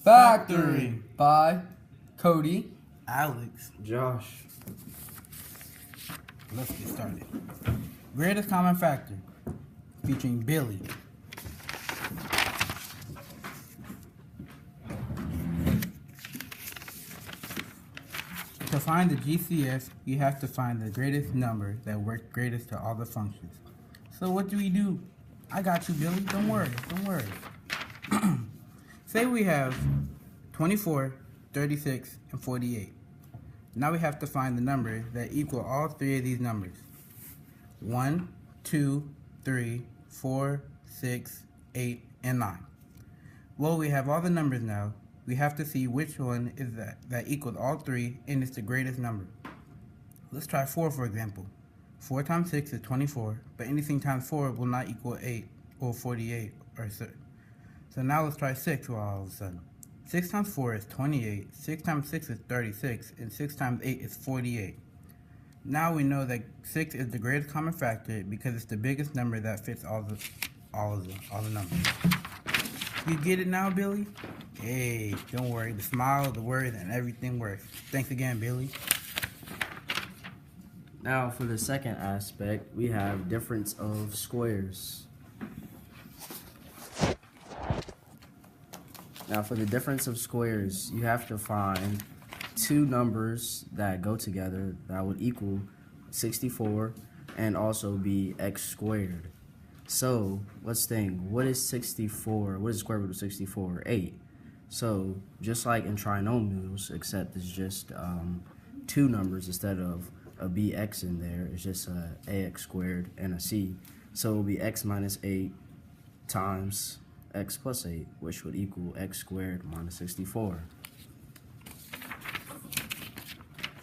Factoring by Cody, Alex, Josh. Let's get started. Greatest common factor featuring Billy. To find the GCF, you have to find the greatest number that works greatest to all the functions. So what do? I got you, Billy. Don't worry. Say we have 24, 36, and 48. Now we have to find the number that equal all three of these numbers. 1, 2, 3, 4, 6, 8, and 9. Well, we have all the numbers now. We have to see which one is that equals all three and is the greatest number. Let's try 4, for example. 4 times 6 is 24, but anything times 4 will not equal 8 or 48 or so. So now let's try 6 all of a sudden. 6 times 4 is 28, 6 times 6 is 36, and 6 times 8 is 48. Now we know that 6 is the greatest common factor because it's the biggest number that fits all the numbers. You get it now, Billy? Hey, don't worry. The smile, the words, and everything works. Thanks again, Billy. Now for the second aspect, we have difference of squares. Now for the difference of squares, you have to find two numbers that go together that would equal 64 and also be x squared. So let's think, what is 64? What is the square root of 64? 8. So just like in trinomials, except it's just two numbers instead of a bx in there, it's just a ax squared and a c. So it will be x minus 8 times x plus 8, which would equal x squared minus 64.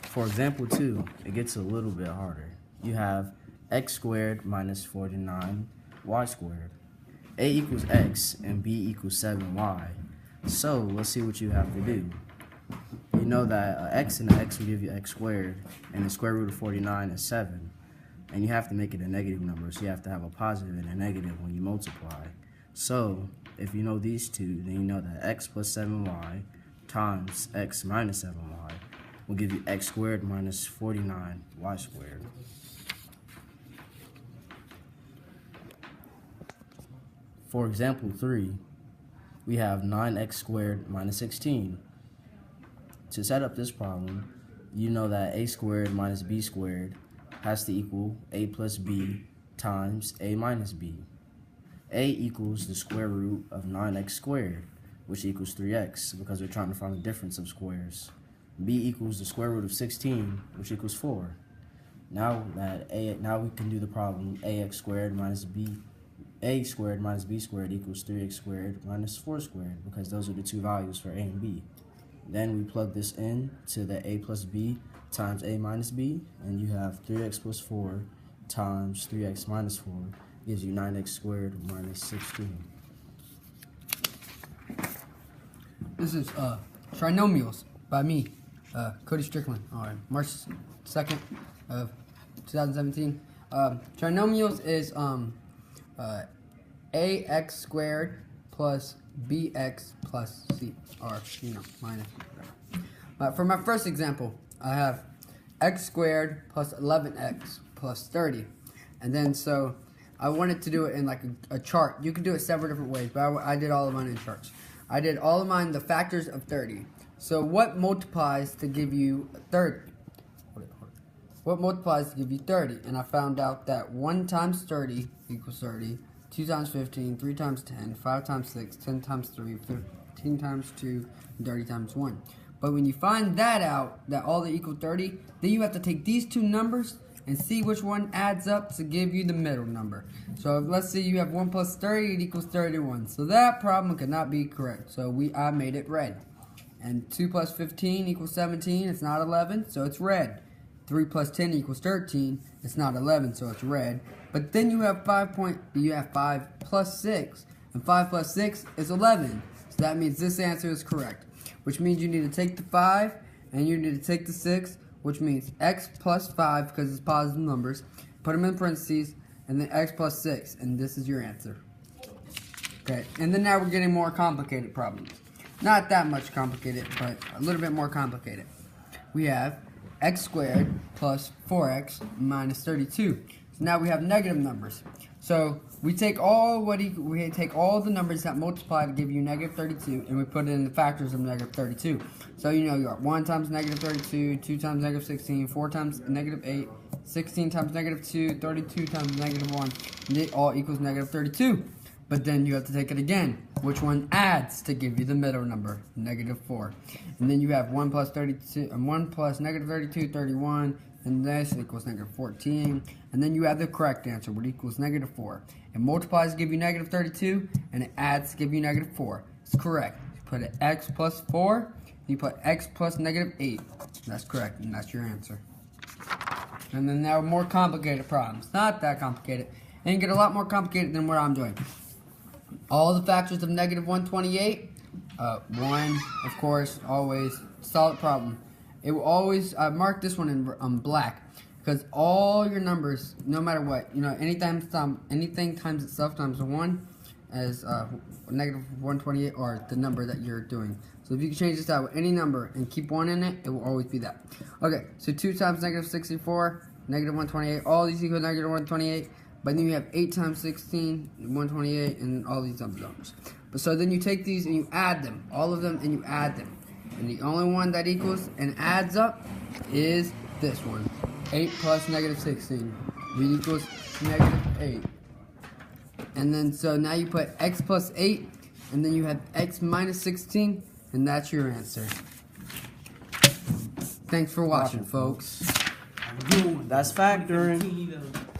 For example 2, it gets a little bit harder. You have x squared minus 49 y squared. A equals x and b equals 7y. So let's see what you have to do. You know that x and an x will give you x squared, and the square root of 49 is 7. And you have to make it a negative number, so you have to have a positive and a negative when you multiply. So if you know these two, then you know that x plus 7y times x minus 7y will give you x squared minus 49y squared. For example 3, we have 9x squared minus 16. To set up this problem, you know that a squared minus b squared has to equal a plus b times a minus b. A equals the square root of 9x squared, which equals 3x, because we're trying to find the difference of squares. B equals the square root of 16, which equals 4. Now we can do the problem a squared minus b squared equals 3x squared minus 4 squared, because those are the two values for a and b. Then we plug this in to the a plus b times a minus b, and you have 3x plus 4 times 3x minus 4 gives you 9x squared minus 16. This is Trinomials by me, Cody Strickland, on March 2nd of 2017. Trinomials is ax squared plus bx plus c, or minus. But for my first example, I have x squared plus 11x plus 30, and then so I wanted to do it in like a chart. You can do it several different ways, but I did all of mine in charts. I did all of mine the factors of 30. So what multiplies to give you 30? What multiplies to give you 30? And I found out that 1 times 30 equals 30, 2 times 15, 3 times 10, 5 times 6, 10 times 3, 15 times 2, and 30 times 1. But when you find that out, that all they equal 30, then you have to take these two numbers and see which one adds up to give you the middle number. So let's say you have 1 plus 30, it equals 31. So that problem could not be correct. So I made it red. And 2 plus 15 equals 17, it's not 11, so it's red. 3 plus 10 equals 13, it's not 11, so it's red. But then you have 5 plus 6, and 5 plus 6 is 11. So that means this answer is correct, which means you need to take the 5, and you need to take the 6, which means x plus 5, because it's positive numbers, put them in parentheses, and then x plus 6, and this is your answer. Okay, and then now we're getting more complicated problems. Not that much complicated, but a little bit more complicated. We have x squared plus 4x minus 32. So now we have negative numbers. So we take all the numbers that multiply to give you negative 32, and we put it in the factors of negative 32. So you know you got 1 times negative 32, 2 times negative 16, 4 times negative 8, 16 times negative 2, 32 times negative 1, and it all equals negative 32. But then you have to take it again. Which one adds to give you the middle number, negative 4. And then you have 1 plus 32, and 1 plus negative 32, 31, and this equals negative 14. And then you have the correct answer, which equals negative 4. It multiplies to give you negative 32, and it adds to give you negative 4. It's correct. You put an x plus 4, you put x plus negative 8. That's correct, and that's your answer. And then there are more complicated problems. Not that complicated. And get a lot more complicated than what I'm doing. All the factors of negative 128. 1, of course, always. Solid problem. It will always, mark this one in black. Because all your numbers, no matter what, anything times itself times 1 as negative 128 or the number that you're doing. So if you can change this out with any number and keep 1 in it, it will always be that. Okay, so 2 times negative 64, negative 128, all these equal negative 128. But then you have 8 times 16, 128, and all these other numbers. But so then you take these and you add them, all of them, and you add them. And the only one that equals and adds up is this one. 8 plus negative 16, which equals negative 8. And then so now you put x plus 8, and then you have x minus 16, and that's your answer. Thanks for watching, folks. That's factoring.